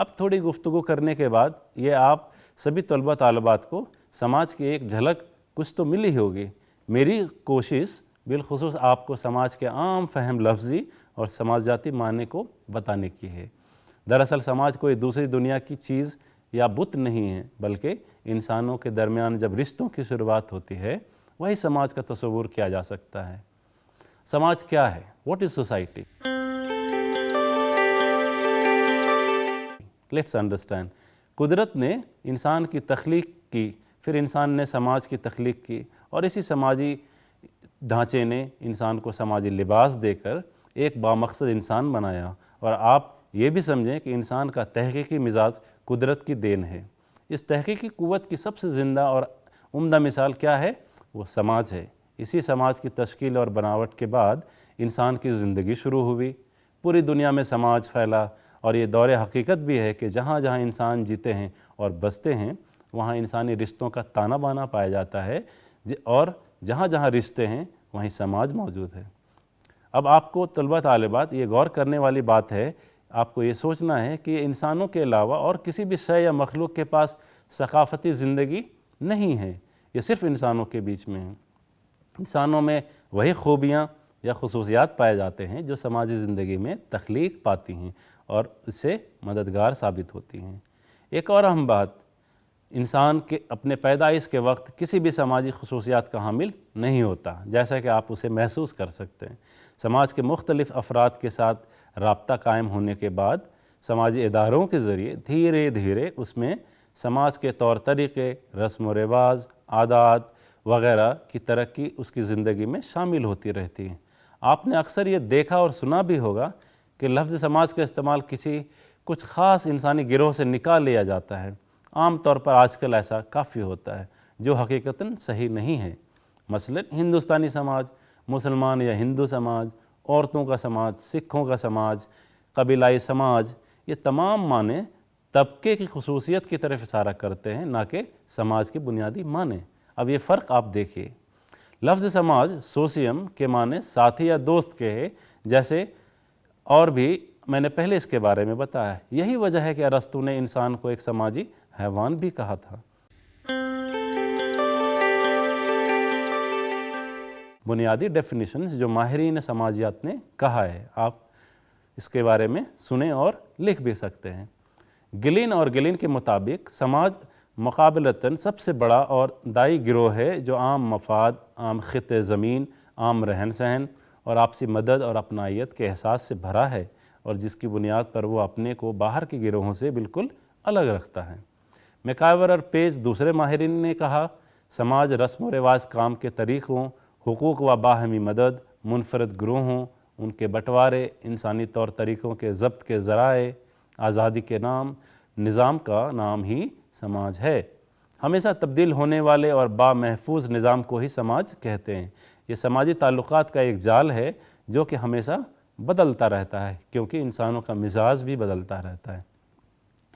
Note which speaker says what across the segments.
Speaker 1: اب تھوڑی گفتگو کرنے کے بعد یہ آپ سبھی طلبہ طالبات کو سماج کی ایک جھلک کچھ تو ملی ہوگی۔ میری کوشش بالخصوص آپ کو سماج کے عام فہم لفظی اور سماجیاتی معنی کو بتانے کی ہے۔ دراصل سماج کوئی دوسری دنیا کی چیز یا بت نہیں ہے، بلکہ انسانوں کے درمیان جب رشتوں کی شروعات ہوتی ہے وہی سماج کا تصور کیا جا سکتا ہے۔ سماج کیا ہے؟ What is society? Let's understand. قدرت نے انسان کی تخلیق کی، پھر انسان نے سماج کی تخلیق کی، اور اسی سماجی ڈھانچے نے انسان کو سماجی لباس دے کر ایک بامقصد انسان بنایا۔ اور آپ یہ بھی سمجھیں کہ انسان کا تحقیقی مزاج قدرت کی دین ہے۔ اس تحقیقی قوت کی سب سے زندہ اور عمدہ مثال کیا ہے؟ وہ سماج ہے۔ اسی سماج کی تشکیل اور بناوٹ کے بعد انسان کی زندگی شروع ہوئی۔ پوری دنیا میں سماج پھیلا، اور یہ دور حقیقت بھی ہے کہ جہاں جہاں انسان جیتے ہیں اور بستے ہیں وہاں انسانی رشتوں کا تانا بانا پایا جاتا ہے، اور جہاں جہاں رشتے ہیں وہیں سماج موجود ہے۔ اب آپ کو طلبہ طالبات یہ غور کرنے والی بات ہے، آپ کو یہ سوچنا ہے کہ یہ انسانوں کے علاوہ اور کسی بھی شے یا مخلوق کے پاس ثقافتی زندگی نہیں ہے، یہ صرف انسانوں کے بیچ میں ہے۔ انسانوں میں وہی خوبیاں یا خصوصیات پائے جاتے ہیں جو سماجی زندگی میں تخلیق پاتی ہیں اور اس سے مددگار ثابت ہوتی ہیں۔ ایک اور اہم بات، انسان کے اپنے پیدائش کے وقت کسی بھی سماجی خصوصیات کا حامل نہیں ہوتا، جیسا کہ آپ اسے محسوس کر سکتے ہیں۔ سماج کے مختلف افراد کے ساتھ رابطہ قائم ہونے کے بعد سماجی اداروں کے ذریعے دھیرے دھیرے اس میں سماج کے طور طریقے، رسم و رواج، عادات وغیرہ کی ترقی اس کی زندگی میں شامل ہوتی رہتی ہے۔ آپ نے اکثر یہ دیکھا اور سنا بھی ہوگا کہ لفظ سماج کا استعمال کچھ خاص انسانی گروہ سے نکال لیا جاتا ہے۔ عام طور پر آج کل ایسا کافی ہوتا ہے، جو حقیقتاً صحیح نہیں ہے۔ مثلاً ہندوستانی سماج، مسلمان یا ہندو سماج، عورتوں کا سماج، سکھوں کا سماج، قبیلائی سماج، یہ تمام معنی طبقے کی خصوصیت کی طرف اشارہ کرتے ہیں، نہ کہ سماج کے بنیادی معنی۔ اب یہ فرق آپ دیکھیے۔ لفظ سماج سوسیم کے معنی ساتھی یا دوست کے ہے، جیسے اور بھی میں نے پہلے اس کے بارے میں بتایا ہے۔ یہی وجہ ہے کہ ارسطو نے انسان کو ایک سماجی حیوان بھی کہا تھا۔ بنیادی ڈیفینیشنز جو ماہرین سماجیات نے کہا ہے، آپ اس کے بارے میں سنیں اور لکھ بھی سکتے ہیں۔ گلین اور گلین کے مطابق سماج مقابلتاً سب سے بڑا اور دائی گروہ ہے جو عام مفاد، عام خطے زمین، عام رہن سہن اور آپسی مدد اور اپنائیت کے احساس سے بھرا ہے، اور جس کی بنیاد پر وہ اپنے کو باہر کے گروہوں سے بالکل الگ رکھتا ہے۔ میکائیور اور پیج دوسرے ماہرین نے کہا، سماج رسم و رواج، کام کے طریقوں، حقوق و باہمی مدد، منفرد گروہوں، ان کے بٹوارے، انسانی طور طریقوں کے ضبط کے ذرائع، آزادی کے نظام کا نام ہی سماج ہے۔ ہمیشہ تبدیل ہونے والے اور بامحفوظ نظام کو ہی سماج کہتے ہیں۔ یہ سماجی تعلقات کا ایک جال ہے جو کہ ہمیشہ بدلتا رہتا ہے، کیونکہ انسانوں کا مزاج بھی بدلتا رہتا ہے۔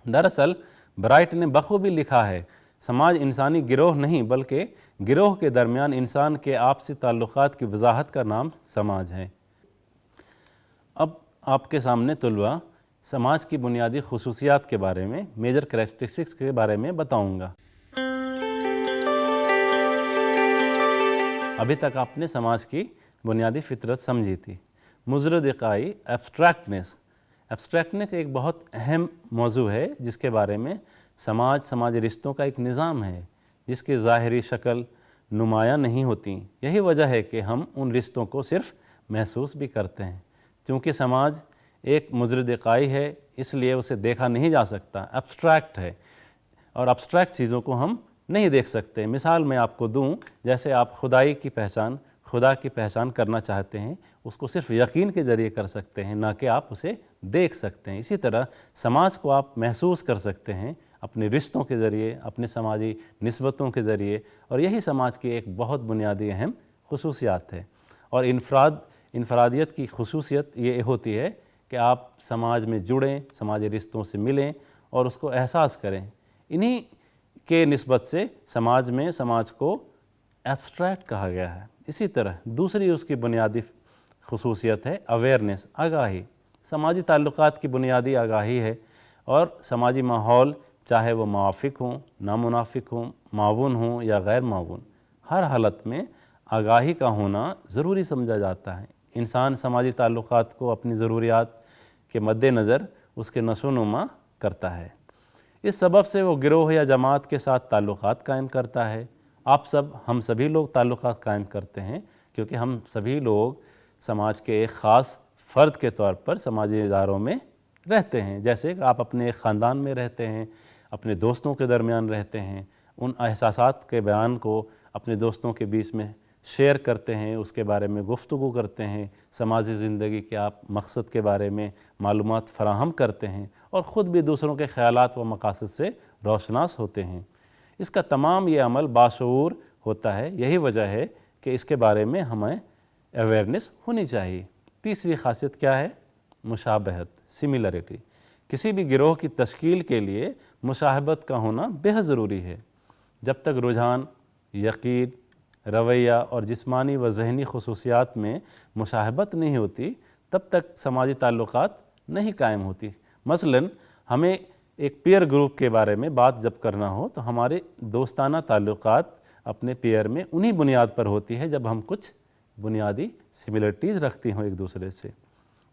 Speaker 1: دراصل برائٹ نے بخوبی لکھا ہے، سماج انسانی گروہ نہیں بلکہ گروہ کے درمیان انسان کے آپسی تعلقات کی وضاحت کا نام سماج ہے۔ اب آپ کے سامنے طلبہ سماج کی بنیادی خصوصیات کے بارے میں، میجر کریکٹرسٹکس کے بارے میں بتاؤں گا۔ ابھی تک آپ نے سماج کی بنیادی فطرت سمجھی تھی۔ مجرد اقائی، ایبسٹریکٹنیس ایک بہت اہم موضوع ہے جس کے بارے میں سماجی رشتوں کا ایک نظام ہے جس کی ظاہری شکل نمایاں نہیں ہوتی۔ یہی وجہ ہے کہ ہم ان رشتوں کو صرف محسوس بھی کرتے ہیں۔ چونکہ سماج ایک مجرد اقائی ہے اس لیے اسے دیکھا نہیں جا سکتا، ایبسٹریکٹ ہے، اور ایبسٹریکٹ چیزوں کو ہم نہیں دیکھ سکتے۔ مثال میں آپ کو دوں، جیسے آپ خدا کی پہچان کرنا چاہتے ہیں، اس کو صرف یقین کے ذریعے کر سکتے ہیں، نہ کہ آپ اسے دیکھ سکتے ہیں۔ اسی طرح سماج کو آپ محسوس کر سکتے ہیں اپنے رشتوں کے ذریعے، اپنے سماجی نسبتوں کے ذریعے، اور یہی سماج کی ایک بہت بنیادی اہم خصوصیات ہے۔ اور انفرادیت کی خصوصیت یہ ہوتی ہے کہ آپ سماج میں جڑیں، سماجی رشتوں سے ملیں اور اس کو احساس کریں۔ انہی کے نسبت سے سماج کو ایبسٹریکٹ کہا گیا ہے۔ اسی طرح دوسری اس کی بنیادی خصوصیت ہے اویئرنیس، آگاہی۔ سماجی تعلقات کی بنیادی آگاہی ہے، اور سماجی ماحول چاہے وہ موافق ہوں، نامنافق ہوں، معاون ہوں یا غیر معاون، ہر حالت میں آگاہی کا ہونا ضروری سمجھا جاتا ہے۔ انسان سماجی تعلقات کو اپنی ضروریات کے مد نظر اس کے نشو و نما کرتا ہے۔ اس سبب سے وہ گروہ یا جماعت کے ساتھ تعلقات قائم کرتا ہے۔ ہم سبھی لوگ تعلقات قائم کرتے ہیں کیونکہ ہم سبھی لوگ سماج کے ایک خاص فرد کے طور پر سماجی اداروں میں رہتے ہیں، جیسے کہ آپ اپنے ایک خاندان میں رہتے ہیں، اپنے دوستوں کے درمیان رہتے ہیں، ان احساسات کے بیان کو اپنے دوستوں کے بیچ میں شیئر کرتے ہیں، اس کے بارے میں گفتگو کرتے ہیں، سماجی زندگی کے آپ مقصد کے بارے میں معلومات فراہم کرتے ہیں اور خود بھی دوسروں کے خیالات و مقاصد سے روشناس ہوتے ہیں۔ اس کا تمام یہ عمل باشعور ہوتا ہے، یہی وجہ ہے کہ اس کے بارے میں ہمیں اویئرنیس ہونی چاہیے۔ تیسری خاصیت کیا ہے؟ مشابہت، سملرٹی۔ کسی بھی گروہ کی تشکیل کے لیے مشابہت کا ہونا بہت ضروری ہے۔ جب تک رجحان، یقین، رویہ اور جسمانی و ذہنی خصوصیات میں مشابہت نہیں ہوتی تب تک سماجی تعلقات نہیں قائم ہوتی۔ مثلاً ہمیں ایک پیئر گروپ کے بارے میں بات جب کرنا ہو تو ہمارے دوستانہ تعلقات اپنے پیئر میں انہی بنیاد پر ہوتی ہے جب ہم کچھ بنیادی سملرٹیز رکھتی ہوں ایک دوسرے سے،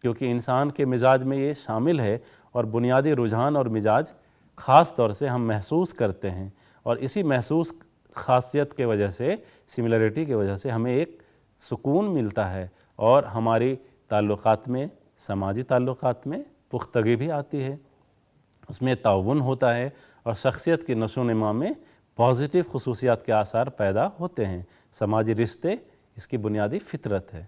Speaker 1: کیونکہ انسان کے مزاج میں یہ شامل ہے اور بنیادی رجحان اور مزاج خاص طور سے ہم محسوس کرتے ہیں، اور اسی محسوس خاصیت کے وجہ سے، سملرٹی کی وجہ سے ہمیں ایک سکون ملتا ہے اور ہماری تعلقات میں، سماجی تعلقات میں پختگی بھی آتی ہے، اس میں تعاون ہوتا ہے اور شخصیت کی نشو و نما میں پازیٹیو خصوصیات کے آثار پیدا ہوتے ہیں۔ سماجی رشتے اس کی بنیادی فطرت ہے۔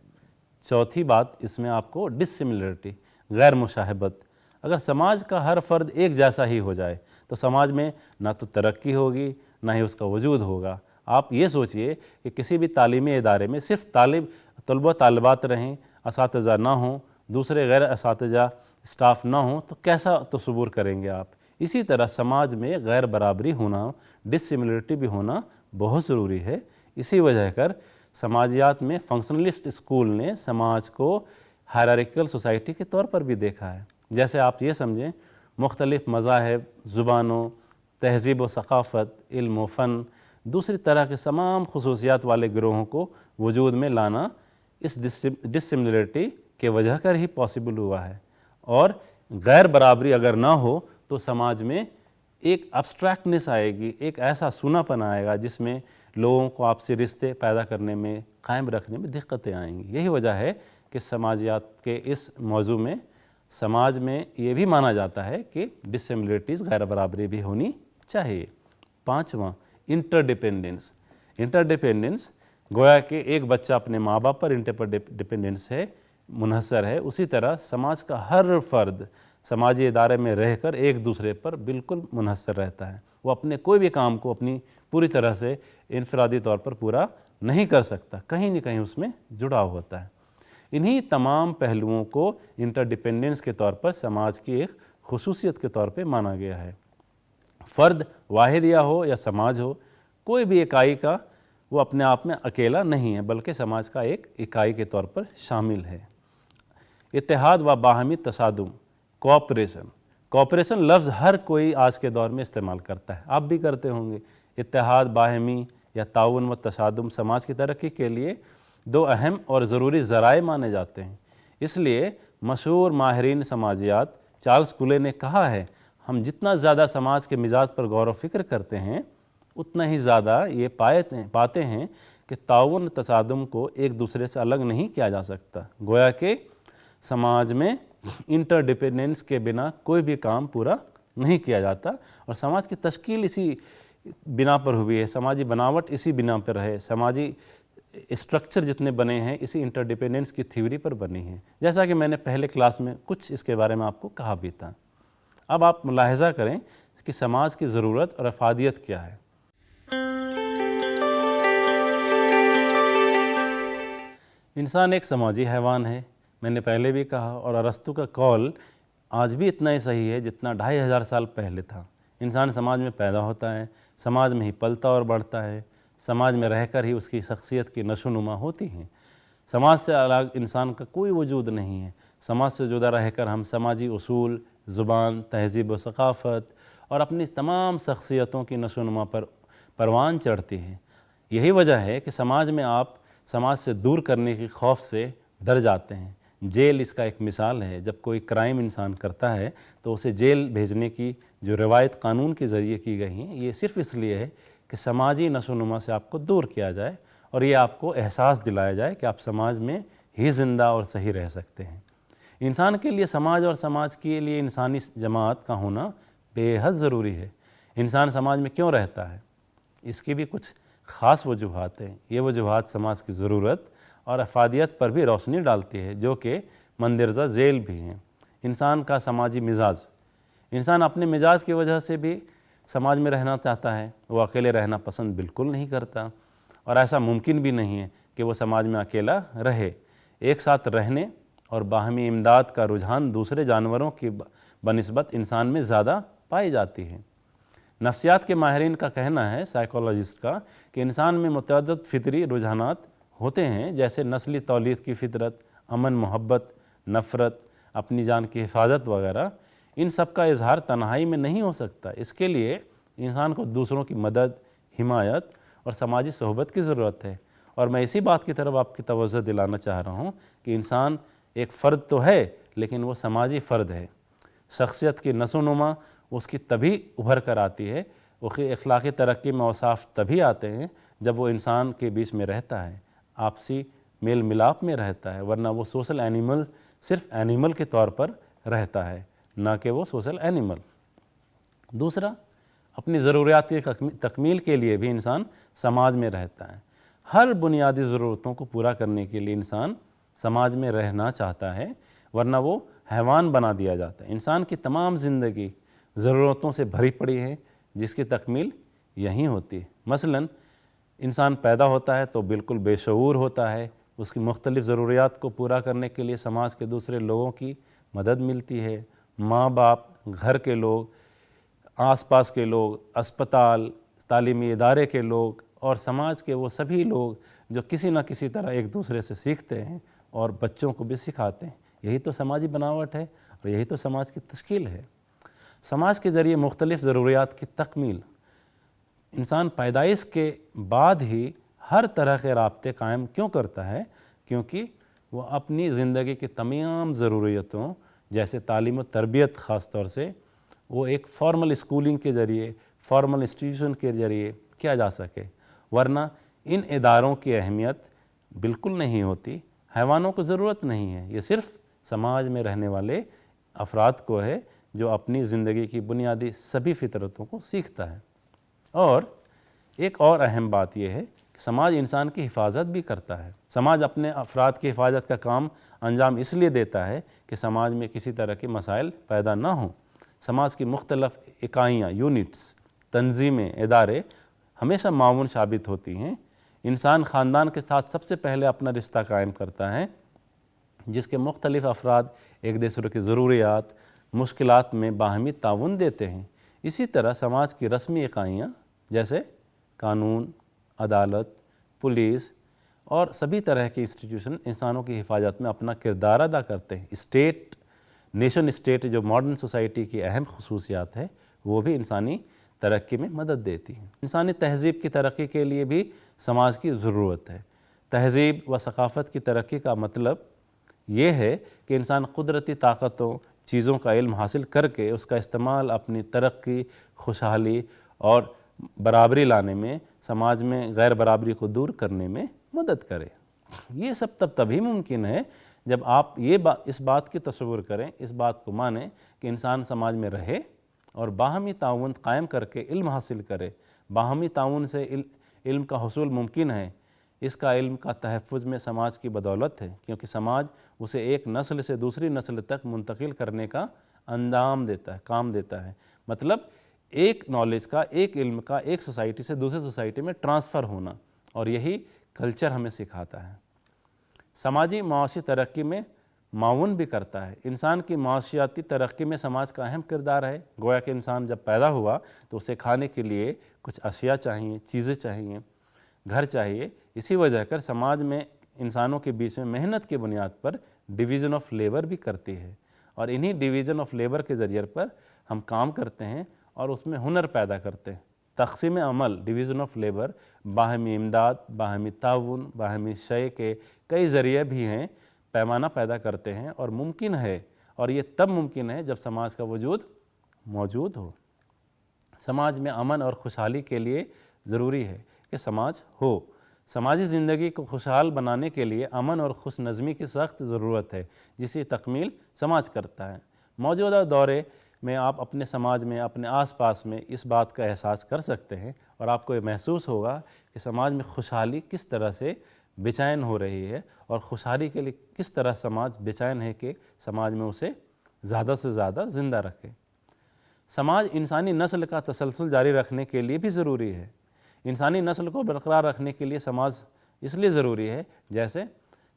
Speaker 1: چوتھی بات اس میں آپ کو ڈسسملرٹی، غیر مشابہت۔ اگر سماج کا ہر فرد ایک جیسا ہی ہو جائے تو سماج میں نہ تو ترقی ہوگی نہ ہی اس کا وجود ہوگا۔ آپ یہ سوچئے کہ کسی بھی تعلیمی ادارے میں صرف طلبہ طالبات رہیں، اساتذہ نہ ہوں، دوسرے غیر اساتذہ اسٹاف نہ ہوں تو کیسا تصور کریں گے آپ؟ اسی طرح سماج میں غیر برابری ہونا، ڈسسملرٹی بھی ہونا بہت ضروری ہے۔ اسی وجہ کر سماجیات میں فنکشنلسٹ اسکول نے سماج کو ہائرارکیکل سوسائٹی کے طور پر بھی دیکھا ہے۔ جیسے آپ یہ سمجھیں، مختلف مذاہب، زبانوں، تہذیب و ثقافت، علم و فن، دوسری طرح کے تمام خصوصیات والے گروہوں کو وجود میں لانا اس ڈسسملرٹی کے وجہ کر ہی پاسبل ہوا ہے۔ اور غیر برابری اگر نہ ہو تو سماج میں ایک ابسٹریکٹنس آئے گی، ایک ایسا سونا پن آئے گا جس میں لوگوں کو آپسی رشتے پیدا کرنے میں، قائم رکھنے میں دقتیں آئیں گی۔ یہی وجہ ہے کہ سماجیات کے اس موضوع میں سماج میں یہ بھی مانا جاتا ہے کہ ڈسسملرٹیز، غیر برابری بھی ہونی چاہیے۔ پانچواں، انٹرڈیپینڈنس۔ انٹرڈیپینڈنس گویا کہ ایک بچہ اپنے ماں باپ پر انٹرڈیپینڈنس ہے، منحصر ہے، اسی طرح سماج کا ہر فرد سماجی ادارے میں رہ کر ایک دوسرے پر بالکل منحصر رہتا ہے۔ وہ اپنے کوئی بھی کام کو اپنی پوری طرح سے انفرادی طور پر پورا نہیں کر سکتا، کہیں نہ کہیں اس میں جڑاؤ ہوتا ہے۔ انہی تمام پہلوؤں کو انٹرڈیپینڈنس کے طور پر سماج کی ایک خصوصیت کے طور پہ مانا گیا ہے۔ فرد واحد یا ہو یا سماج ہو، کوئی بھی اکائی کا وہ اپنے آپ میں اکیلا نہیں ہے بلکہ سماج کا ایک اکائی کے طور پر شامل ہے۔ اتحاد و باہمی تصادم، کوآپریشن لفظ ہر کوئی آج کے دور میں استعمال کرتا ہے، آپ بھی کرتے ہوں گے۔ اتحاد، باہمی یا تعاون و تصادم سماج کی ترقی کے لیے دو اہم اور ضروری ذرائع مانے جاتے ہیں۔ اس لیے مشہور ماہرین سماجیات چارلس کولے نے کہا ہے، ہم جتنا زیادہ سماج کے مزاج پر غور و فکر کرتے ہیں اتنا ہی زیادہ یہ پاتے ہیں کہ تعاون تصادم کو ایک دوسرے سے الگ نہیں کیا جا سکتا۔ گویا کہ سماج میں انٹرڈیپینڈنس کے بنا کوئی بھی کام پورا نہیں کیا جاتا، اور سماج کی تشکیل اسی بنا پر ہوئی ہے، سماجی بناوٹ اسی بنا پر ہے، سماجی اسٹرکچر جتنے بنے ہیں اسی انٹرڈیپینڈنس کی تھیوری پر بنی ہیں، جیسا کہ میں نے پہلے کلاس میں کچھ اس کے بارے میں آپ کو کہا بھی تھا۔ اب آپ ملاحظہ کریں کہ سماج کی ضرورت اور افادیت کیا ہے۔ انسان ایک سماجی حیوان ہے، میں نے پہلے بھی کہا، اور ارسطو کا قول آج بھی اتنا ہی صحیح ہے جتنا 2500 سال پہلے تھا۔ انسان سماج میں پیدا ہوتا ہے، سماج میں ہی پلتا اور بڑھتا ہے، سماج میں رہ کر ہی اس کی شخصیت کی نشو و نما ہوتی ہیں۔ سماج سے الگ انسان کا کوئی وجود نہیں ہے۔ سماج سے جدا رہ کر ہم سماجی اصول، زبان، تہذیب و ثقافت اور اپنی تمام شخصیتوں کی نشو و نما پر پروان چڑھتی ہے۔ یہی وجہ ہے کہ سماج میں آپ سماج سے دور کرنے کی خوف سے ڈر جاتے ہیں۔ جیل اس کا ایک مثال ہے۔ جب کوئی کرائم انسان کرتا ہے تو اسے جیل بھیجنے کی جو روایت قانون کے ذریعے کی گئی ہیں، یہ صرف اس لیے ہے کہ سماجی نشو و نما سے آپ کو دور کیا جائے اور یہ آپ کو احساس دلایا جائے کہ آپ سماج میں ہی زندہ اور صحیح رہ سکتے ہیں۔ انسان کے لیے سماج اور سماج کے لیے انسانی جماعت کا ہونا بے حد ضروری ہے۔ انسان سماج میں کیوں رہتا ہے؟ اس کی بھی کچھ خاص وجوہات ہیں۔ یہ وجوہات سماج کی ضرورت اور افادیت پر بھی روشنی ڈالتی ہے، جو کہ مندرجہ ذیل بھی ہیں۔ انسان کا سماجی مزاج، انسان اپنے مزاج کی وجہ سے بھی سماج میں رہنا چاہتا ہے۔ وہ اکیلے رہنا پسند بالکل نہیں کرتا، اور ایسا ممکن بھی نہیں ہے کہ وہ سماج میں اکیلا رہے۔ ایک ساتھ رہنے اور باہمی امداد کا رجحان دوسرے جانوروں کی بنسبت انسان میں زیادہ پائی جاتی ہے۔ نفسیات کے ماہرین کا کہنا ہے، سائیکولوجسٹ کا، کہ انسان میں متعدد فطری رجحانات ہوتے ہیں، جیسے نسلی تولید کی فطرت، امن، محبت، نفرت، اپنی جان کی حفاظت وغیرہ۔ ان سب کا اظہار تنہائی میں نہیں ہو سکتا۔ اس کے لیے انسان کو دوسروں کی مدد، حمایت اور سماجی صحبت کی ضرورت ہے۔ اور میں اسی بات کی طرف آپ کی توجہ دلانا چاہ رہا ہوں کہ انسان ایک فرد تو ہے، لیکن وہ سماجی فرد ہے۔ شخصیت کی نشو و نما اس کی تبھی ابھر کر آتی ہے، اس کی اخلاقی ترقی میں اوصاف تبھی آتے ہیں جب وہ انسان کے بیچ میں رہتا ہے، آپسی میل ملاپ میں رہتا ہے، ورنہ وہ سوشل اینیمل صرف اینیمل کے طور پر رہتا ہے، نہ کہ وہ سوشل اینیمل۔ دوسرا، اپنی ضروریات کی تکمیل کے لیے بھی انسان سماج میں رہتا ہے۔ ہر بنیادی ضرورتوں کو پورا کرنے کے لیے انسان سماج میں رہنا چاہتا ہے، ورنہ وہ حیوان بنا دیا جاتا ہے۔ انسان کی تمام زندگی ضرورتوں سے بھری پڑی ہے، جس کی تکمیل یہیں ہوتی ہے۔ مثلاً انسان پیدا ہوتا ہے تو بالکل بے شعور ہوتا ہے، اس کی مختلف ضروریات کو پورا کرنے کے لیے سماج کے دوسرے لوگوں کی مدد ملتی ہے۔ ماں باپ، گھر کے لوگ، آس پاس کے لوگ، اسپتال، تعلیمی ادارے کے لوگ اور سماج کے وہ سبھی لوگ جو کسی نہ کسی طرح ایک دوسرے سے سیکھتے ہیں اور بچوں کو بھی سکھاتے ہیں۔ یہی تو سماجی بناوٹ ہے اور یہی تو سماج کی تشکیل ہے۔ سماج کے ذریعے مختلف ضروریات کی تکمیل، انسان پیدائش کے بعد ہی ہر طرح کے رابطے قائم کیوں کرتا ہے؟ کیونکہ وہ اپنی زندگی کی تمام ضروریتوں جیسے تعلیم و تربیت خاص طور سے وہ ایک فارمل اسکولنگ کے ذریعے، فارمل انسٹیٹیوشن کے ذریعے کیا جا سکے، ورنہ ان اداروں کی اہمیت بالکل نہیں ہوتی۔ حیوانوں کو ضرورت نہیں ہے، یہ صرف سماج میں رہنے والے افراد کو ہے جو اپنی زندگی کی بنیادی سبھی فطرتوں کو سیکھتا ہے۔ اور ایک اور اہم بات یہ ہے کہ سماج انسان کی حفاظت بھی کرتا ہے۔ سماج اپنے افراد کی حفاظت کا کام انجام اس لیے دیتا ہے کہ سماج میں کسی طرح کے مسائل پیدا نہ ہوں۔ سماج کی مختلف اکائیاں، یونٹس، تنظیمیں، ادارے ہمیشہ معاون ثابت ہوتی ہیں۔ انسان خاندان کے ساتھ سب سے پہلے اپنا رشتہ قائم کرتا ہے، جس کے مختلف افراد ایک دوسرے کی ضروریات، مشکلات میں باہمی تعاون دیتے ہیں۔ اسی طرح سماج کی رسمی اکائیاں جیسے قانون، عدالت، پولیس اور سبھی طرح کی انسٹیٹیوشن انسانوں کی حفاظت میں اپنا کردار ادا کرتے ہیں۔ اسٹیٹ، نیشن اسٹیٹ جو ماڈرن سوسائٹی کی اہم خصوصیات ہے، وہ بھی انسانی ترقی میں مدد دیتی ہیں۔ انسانی تہذیب کی ترقی کے لیے بھی سماج کی ضرورت ہے۔ تہذیب و ثقافت کی ترقی کا مطلب یہ ہے کہ انسان قدرتی طاقتوں، چیزوں کا علم حاصل کر کے اس کا استعمال اپنی ترقی، خوشحالی اور برابری لانے میں، سماج میں غیر برابری کو دور کرنے میں مدد کرے۔ یہ سب تبھی ممکن ہے جب آپ اس بات کی تصور کریں، اس بات کو مانیں کہ انسان سماج میں رہے اور باہمی تعاون قائم کر کے علم حاصل کرے۔ باہمی تعاون سے علم کا حصول ممکن ہے۔ اس کا علم کا تحفظ میں سماج کی بدولت ہے، کیونکہ سماج اسے ایک نسل سے دوسری نسل تک منتقل کرنے کا انجام دیتا ہے، کام دیتا ہے۔ مطلب ایک نالج کا، ایک علم کا ایک سوسائٹی سے دوسرے سوسائٹی میں ٹرانسفر ہونا، اور یہی کلچر ہمیں سکھاتا ہے۔ سماجی معاشی ترقی میں معاون بھی کرتا ہے۔ انسان کی معاشیاتی ترقی میں سماج کا اہم کردار ہے۔ گویا کہ انسان جب پیدا ہوا تو اسے کھانے کے لیے کچھ اشیاء چاہیے، چیزیں چاہیے، گھر چاہیے۔ اسی وجہ کر سماج میں انسانوں کے بیچ میں محنت کی بنیاد پر ڈویژن آف لیبر بھی کرتی ہے، اور انہی ڈویژن آف لیبر کے ذریعے پر ہم کام کرتے ہیں اور اس میں ہنر پیدا کرتے ہیں۔ تقسیم عمل، ڈویژن آف لیبر، باہمی امداد، باہمی تعاون، باہمی شے کے کئی ذریعے بھی ہیں، پیمانہ پیدا کرتے ہیں اور ممکن ہے، اور یہ تب ممکن ہے جب سماج کا وجود موجود ہو۔ سماج میں امن اور خوشحالی کے لیے ضروری ہے کہ سماج ہو۔ سماجی زندگی کو خوشحال بنانے کے لیے امن اور خوش نظمی کی سخت ضرورت ہے، جس کی تکمیل سماج کرتا ہے۔ موجودہ دورے میں آپ اپنے سماج میں، اپنے آس پاس میں اس بات کا احساس کر سکتے ہیں اور آپ کو یہ محسوس ہوگا کہ سماج میں خوشحالی کس طرح سے بے چین ہو رہی ہے، اور خوشحالی کے لیے کس طرح سماج بے چین ہے کہ سماج میں اسے زیادہ سے زیادہ زندہ رکھے۔ سماج انسانی نسل کا تسلسل جاری رکھنے کے لیے بھی ضروری ہے۔ انسانی نسل کو برقرار رکھنے کے لیے سماج اس لیے ضروری ہے جیسے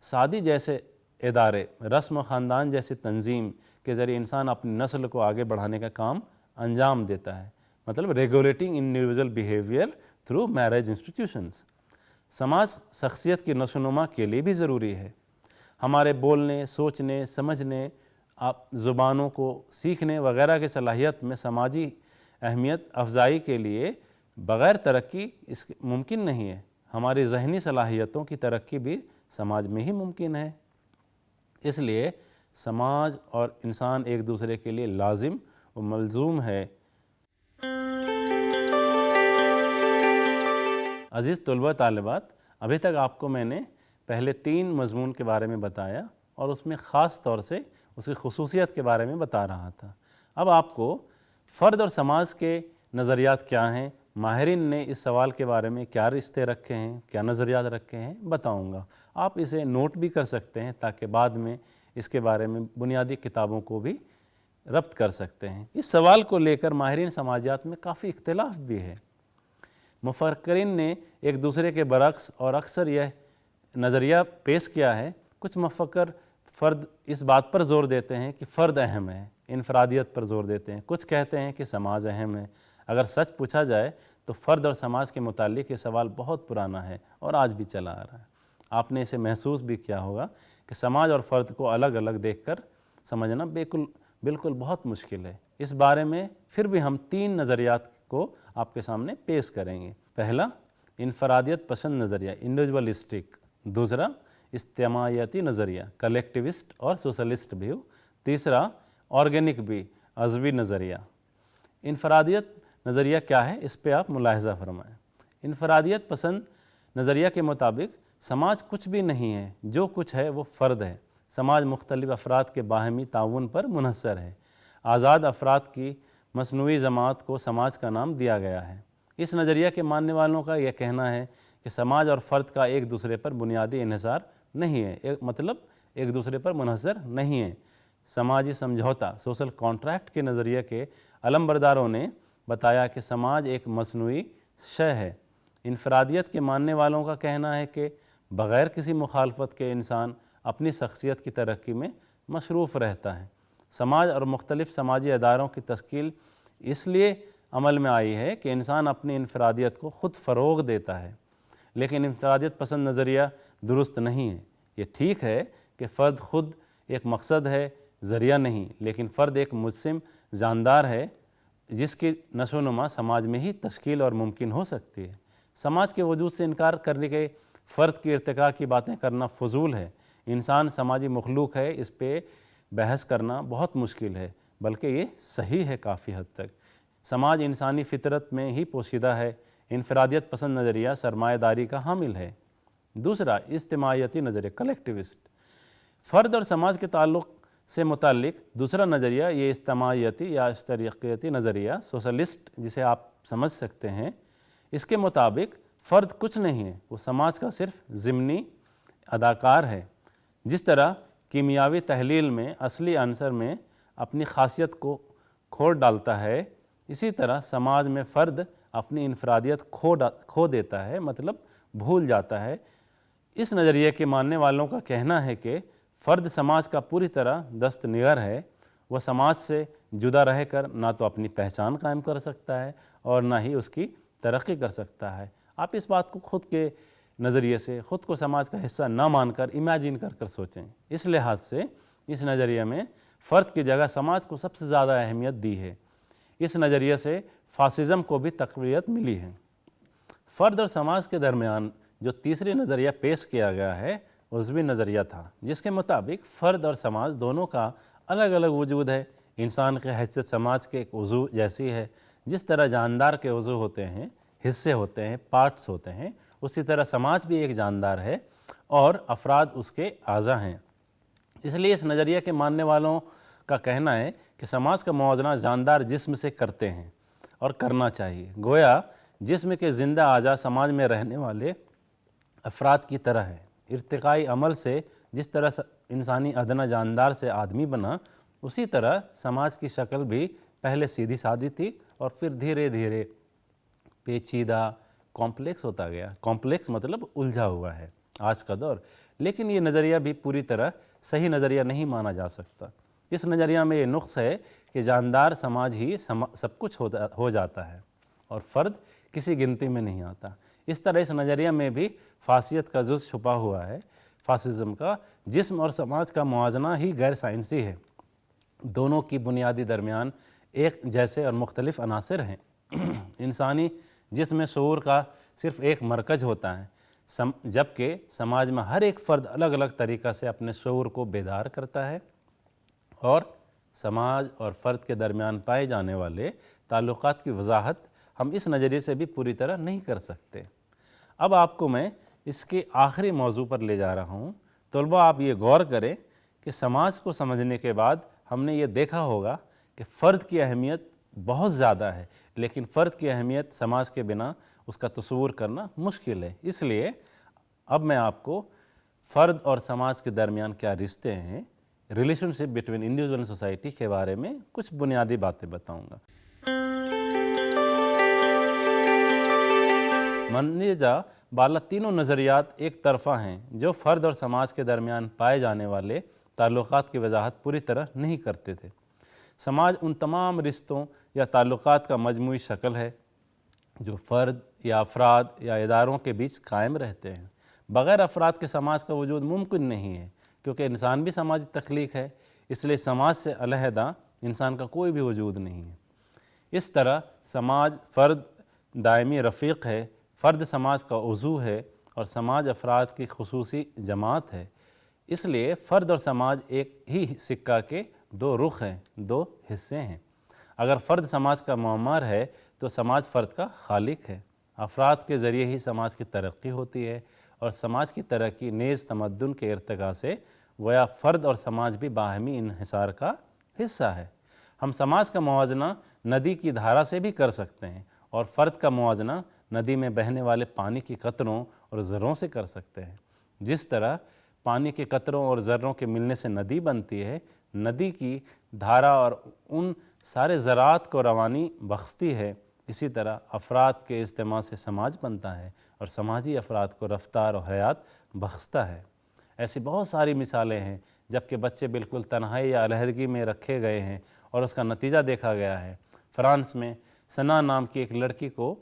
Speaker 1: شادی جیسے ادارے، رسم و خاندان جیسے تنظیم کے ذریعے انسان اپنی نسل کو آگے بڑھانے کا کام انجام دیتا ہے، مطلب regulating individual behaviour through marriage institutions. سماج شخصیت کی نشو و نما کے لیے بھی ضروری ہے۔ ہمارے بولنے، سوچنے، سمجھنے، زبانوں کو سیکھنے وغیرہ کی صلاحیت میں سماجی اہمیت افزائی کے لیے بغیر ترقی اس ممکن نہیں ہے۔ ہماری ذہنی صلاحیتوں کی ترقی بھی سماج میں ہی ممکن ہے۔ اس لیے سماج اور انسان ایک دوسرے کے لیے لازم و ملزوم ہے۔ عزیز طلبہ طالبات، ابھی تک آپ کو میں نے پہلے 3 مضمون کے بارے میں بتایا اور اس میں خاص طور سے اس کی خصوصیت کے بارے میں بتا رہا تھا۔ اب آپ کو فرد اور سماج کے نظریات کیا ہیں، ماہرین نے اس سوال کے بارے میں کیا رشتے رکھے ہیں، کیا نظریات رکھے ہیں، بتاؤں گا۔ آپ اسے نوٹ بھی کر سکتے ہیں تاکہ بعد میں اس کے بارے میں بنیادی کتابوں کو بھی ربط کر سکتے ہیں۔ اس سوال کو لے کر ماہرین سماجیات میں کافی اختلاف بھی ہے۔ مفکرین نے ایک دوسرے کے برعکس اور اکثر یہ نظریہ پیش کیا ہے۔ کچھ مفکر فرد اس بات پر زور دیتے ہیں کہ فرد اہم ہے، انفرادیت پر زور دیتے ہیں۔ کچھ کہتے ہیں کہ سماج اہم ہے۔ اگر سچ پوچھا جائے تو فرد اور سماج کے متعلق یہ سوال بہت پرانا ہے اور آج بھی چلا آ رہا ہے۔ آپ نے اسے محسوس بھی کیا ہوگا کہ سماج اور فرد کو الگ الگ دیکھ کر سمجھنا بالکل بہت مشکل ہے۔ اس بارے میں پھر بھی ہم 3 نظریات کو آپ کے سامنے پیش کریں گے۔ پہلا، انفرادیت پسند نظریہ، انڈیویجولسٹک۔ دوسرا، اجتماعیتی نظریہ، کلیکٹیوسٹ اور سوشلسٹ ویو۔ تیسرا، آرگینک بھی، عضوی نظریہ۔ انفرادیت نظریہ کیا ہے، اس پہ آپ ملاحظہ فرمائیں۔ انفرادیت پسند نظریہ کے مطابق سماج کچھ بھی نہیں ہے، جو کچھ ہے وہ فرد ہے۔ سماج مختلف افراد کے باہمی تعاون پر منحصر ہے۔ آزاد افراد کی مصنوعی جماعت کو سماج کا نام دیا گیا ہے۔ اس نظریہ کے ماننے والوں کا یہ کہنا ہے کہ سماج اور فرد کا ایک دوسرے پر بنیادی انحصار نہیں ہے، مطلب ایک دوسرے پر منحصر نہیں ہے۔ سماجی سمجھوتا، سوشل کانٹریکٹ کے نظریے کے علمبرداروں نے بتایا کہ سماج ایک مصنوعی شے ہے۔ انفرادیت کے ماننے والوں کا کہنا ہے کہ بغیر کسی مخالفت کے انسان اپنی شخصیت کی ترقی میں مصروف رہتا ہے۔ سماج اور مختلف سماجی اداروں کی تشکیل اس لیے عمل میں آئی ہے کہ انسان اپنی انفرادیت کو خود فروغ دیتا ہے، لیکن انفرادیت پسند نظریہ درست نہیں ہے۔ یہ ٹھیک ہے کہ فرد خود ایک مقصد ہے، ذریعہ نہیں، لیکن فرد ایک مجسم جاندار ہے جس کی نشو و نما سماج میں ہی تشکیل اور ممکن ہو سکتی ہے۔ سماج کے وجود سے انکار کرنے کے فرد کی ارتقاء کی باتیں کرنا فضول ہے۔ انسان سماجی مخلوق ہے، اس پہ بحث کرنا بہت مشکل ہے، بلکہ یہ صحیح ہے کافی حد تک۔ سماج انسانی فطرت میں ہی پوشیدہ ہے۔ انفرادیت پسند نظریہ سرمایہ داری کا حامل ہے۔ دوسرا، اجتماعیتی نظریہ، کلیکٹیوسٹ۔ فرد اور سماج کے تعلق سے متعلق دوسرا نظریہ یہ اجتماعیتی یا اشتراکیتی نظریہ، سوشلسٹ جسے آپ سمجھ سکتے ہیں۔ اس کے مطابق فرد کچھ نہیں ہے، وہ سماج کا صرف ضمنی اداکار ہے۔ جس طرح کیمیاوی تحلیل میں اصلی عنصر میں اپنی خاصیت کو کھو ڈالتا ہے، اسی طرح سماج میں فرد اپنی انفرادیت کھو دیتا ہے، مطلب بھول جاتا ہے۔ اس نظریے کے ماننے والوں کا کہنا ہے کہ فرد سماج کا پوری طرح دست نگر ہے۔ وہ سماج سے جدا رہ کر نہ تو اپنی پہچان قائم کر سکتا ہے اور نہ ہی اس کی ترقی کر سکتا ہے۔ آپ اس بات کو خود کے نظریے سے، خود کو سماج کا حصہ نہ مان کر امیجن کر سوچیں۔ اس لحاظ سے اس نظریے میں فرد کی جگہ سماج کو سب سے زیادہ اہمیت دی ہے۔ اس نظریے سے فاسزم کو بھی تقویت ملی ہے۔ فرد اور سماج کے درمیان جو تیسری نظریہ پیش کیا گیا ہے عضوی نظریہ تھا، جس کے مطابق فرد اور سماج دونوں کا الگ الگ وجود ہے۔ انسان کی حیثیت سماج کے ایک عضو جیسی ہے۔ جس طرح جاندار کے عضو ہوتے ہیں، حصے ہوتے ہیں، پارٹس ہوتے ہیں، اسی طرح سماج بھی ایک جاندار ہے اور افراد اس کے اعضاء ہیں۔ اس لیے اس نظریے کے ماننے والوں کا کہنا ہے کہ سماج کا موازنہ جاندار جسم سے کرتے ہیں اور کرنا چاہیے۔ گویا جسم کے زندہ اعضاء سماج میں رہنے والے افراد کی طرح ہے۔ ارتقائی عمل سے جس طرح انسانی ادنیٰ جاندار سے آدمی بنا، اسی طرح سماج کی شکل بھی پہلے سیدھی سادی تھی اور پھر دھیرے دھیرے پیچیدہ کمپلیکس ہوتا گیا۔ کمپلیکس مطلب الجھا ہوا ہے آج کا دور۔ لیکن یہ نظریہ بھی پوری طرح صحیح نظریہ نہیں مانا جا سکتا۔ اس نظریہ میں یہ نقص ہے کہ جاندار سماج ہی سب کچھ ہو جاتا ہے اور فرد کسی گنتی میں نہیں آتا۔ اس طرح اس نظریہ میں بھی فاسیت کا جز چھپا ہوا ہے۔ فاسزم کا جسم اور سماج کا موازنہ ہی غیر سائنسی ہے۔ دونوں کی بنیادی درمیان ایک جیسے اور مختلف عناصر ہیں۔ انسانی جسم میں شعور کا صرف ایک مرکز ہوتا ہے، جبکہ سماج میں ہر ایک فرد الگ الگ طریقہ سے اپنے شعور کو بیدار کرتا ہے، اور سماج اور فرد کے درمیان پائے جانے والے تعلقات کی وضاحت ہم اس نظریے سے بھی پوری طرح نہیں کر سکتے۔ اب آپ کو میں اس کے آخری موضوع پر لے جا رہا ہوں۔ طلباء، آپ یہ غور کریں کہ سماج کو سمجھنے کے بعد ہم نے یہ دیکھا ہوگا کہ فرد کی اہمیت بہت زیادہ ہے، لیکن فرد کی اہمیت سماج کے بنا اس کا تصور کرنا مشکل ہے۔ اس لیے اب میں آپ کو فرد اور سماج کے درمیان کیا رشتے ہیں، relation ship between individual and society کے بارے میں کچھ بنیادی باتیں بتاؤں گا۔ مندرجہ بالا تینوں نظریات ایک طرفہ ہیں جو فرد اور سماج کے درمیان پائے جانے والے تعلقات کی وضاحت پوری طرح نہیں کرتے تھے۔ سماج ان تمام رشتوں یا تعلقات کا مجموعی شکل ہے جو فرد یا افراد یا اداروں کے بیچ قائم رہتے ہیں۔ بغیر افراد کے سماج کا وجود ممکن نہیں ہے، کیونکہ انسان بھی سماجی تخلیق ہے، اس لیے سماج سے علیحدہ انسان کا کوئی بھی وجود نہیں ہے۔ اس طرح سماج فرد دائمی رفیق ہے، فرد سماج کا عضو ہے اور سماج افراد کی خصوصی جماعت ہے۔ اس لیے فرد اور سماج ایک ہی سکہ کے دو رخ ہیں، دو حصے ہیں۔ اگر فرد سماج کا معمار ہے تو سماج فرد کا خالق ہے۔ افراد کے ذریعے ہی سماج کی ترقی ہوتی ہے، اور سماج کی ترقی نیز تمدن کے ارتقاء سے گویا فرد اور سماج بھی باہمی انحصار کا حصہ ہے۔ ہم سماج کا موازنہ ندی کی دھارا سے بھی کر سکتے ہیں، اور فرد کا موازنہ ندی میں بہنے والے پانی کی قطروں اور ذروں سے کر سکتے ہیں۔ جس طرح پانی کے قطروں اور ذروں کے ملنے سے ندی بنتی ہے، ندی کی دھارا اور ان سارے ذرات کو روانی بخشتی ہے، اسی طرح افراد کے اجتماع سے سماج بنتا ہے اور سماجی افراد کو رفتار اور حیات بخشتا ہے۔ ایسی بہت ساری مثالیں ہیں جبکہ بچے بالکل تنہائی یا علیحدگی میں رکھے گئے ہیں اور اس کا نتیجہ دیکھا گیا ہے۔ فرانس میں سنا نام کی ایک لڑکی کو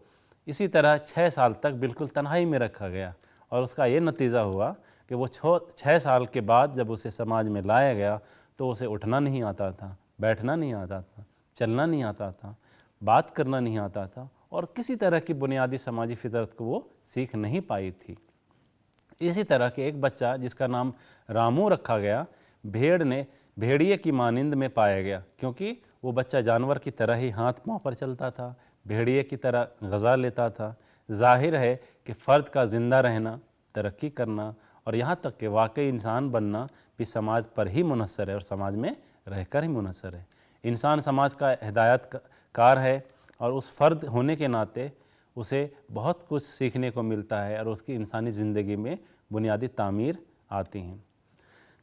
Speaker 1: اسی طرح 6 سال تک بالکل تنہائی میں رکھا گیا، اور اس کا یہ نتیجہ ہوا کہ وہ 6 سال کے بعد جب اسے سماج میں لایا گیا تو اسے اٹھنا نہیں آتا تھا، بیٹھنا نہیں آتا تھا، چلنا نہیں آتا تھا، بات کرنا نہیں آتا تھا، اور کسی طرح کی بنیادی سماجی فطرت کو وہ سیکھ نہیں پائی تھی۔ اسی طرح کہ ایک بچہ جس کا نام رامو رکھا گیا، بھیڑیے کی مانند میں پایا گیا، کیونکہ وہ بچہ جانور کی طرح ہی ہاتھ پاؤں پر چلتا تھا، بھیڑیے کی طرح غذا لیتا تھا۔ ظاہر ہے کہ فرد کا زندہ رہنا، ترقی کرنا اور یہاں تک کہ واقعی انسان بننا بھی سماج پر ہی منحصر ہے اور سماج میں رہ کر ہی منحصر ہے۔ انسان سماج کا ہدایت کار ہے، اور اس فرد ہونے کے ناطے اسے بہت کچھ سیکھنے کو ملتا ہے اور اس کی انسانی زندگی میں بنیادی تعمیر آتی ہیں۔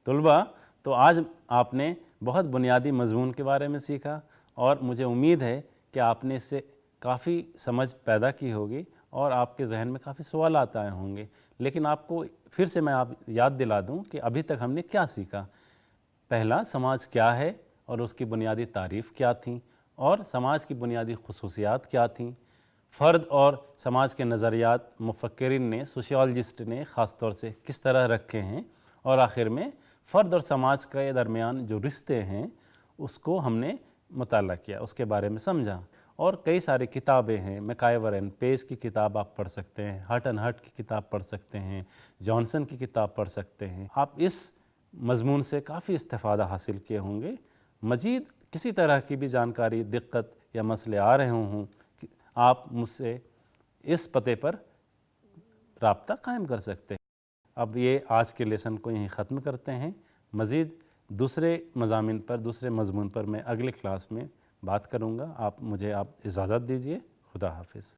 Speaker 1: طلباء، تو آج آپ نے بہت بنیادی مضمون کے بارے میں سیکھا، اور مجھے امید ہے کہ آپ نے اس سے کافی سمجھ پیدا کی ہوگی اور آپ کے ذہن میں کافی سوالات آئے ہوں گے۔ لیکن آپ کو پھر سے میں یاد دلا دوں کہ ابھی تک ہم نے کیا سیکھا۔ پہلا، سماج کیا ہے اور اس کی بنیادی تعریف کیا تھیں، اور سماج کی بنیادی خصوصیات کیا تھیں۔ فرد اور سماج کے نظریات مفکرین نے، سوشیالوجسٹ نے خاص طور سے کس طرح رکھے ہیں، اور آخر میں فرد اور سماج کے درمیان جو رشتے ہیں اس کو ہم نے مطالعہ کیا، اس کے بارے میں سمجھا. اور کئی ساری کتابیں ہیں، میکائیور اینڈ پیج کی کتاب آپ پڑھ سکتے ہیں، ہٹ اینڈ ہٹ کی کتاب پڑھ سکتے ہیں، جانسن کی کتاب پڑھ سکتے ہیں. آپ اس مضمون سے کافی استفادہ حاصل کیے ہوں گے. مزید کسی طرح کی بھی جانکاری، دقت یا مسئلے آ رہے ہوں کہ آپ مجھ سے اس پتے پر رابطہ قائم کر سکتے ہیں. اب یہ آج کے لیسن کو یہیں ختم کرتے ہیں. مزید دوسرے مضامین پر، دوسرے مضمون پر میں اگلی کلاس میں بات کروں گا. آپ مجھے اجازت دیجیے. خدا حافظ.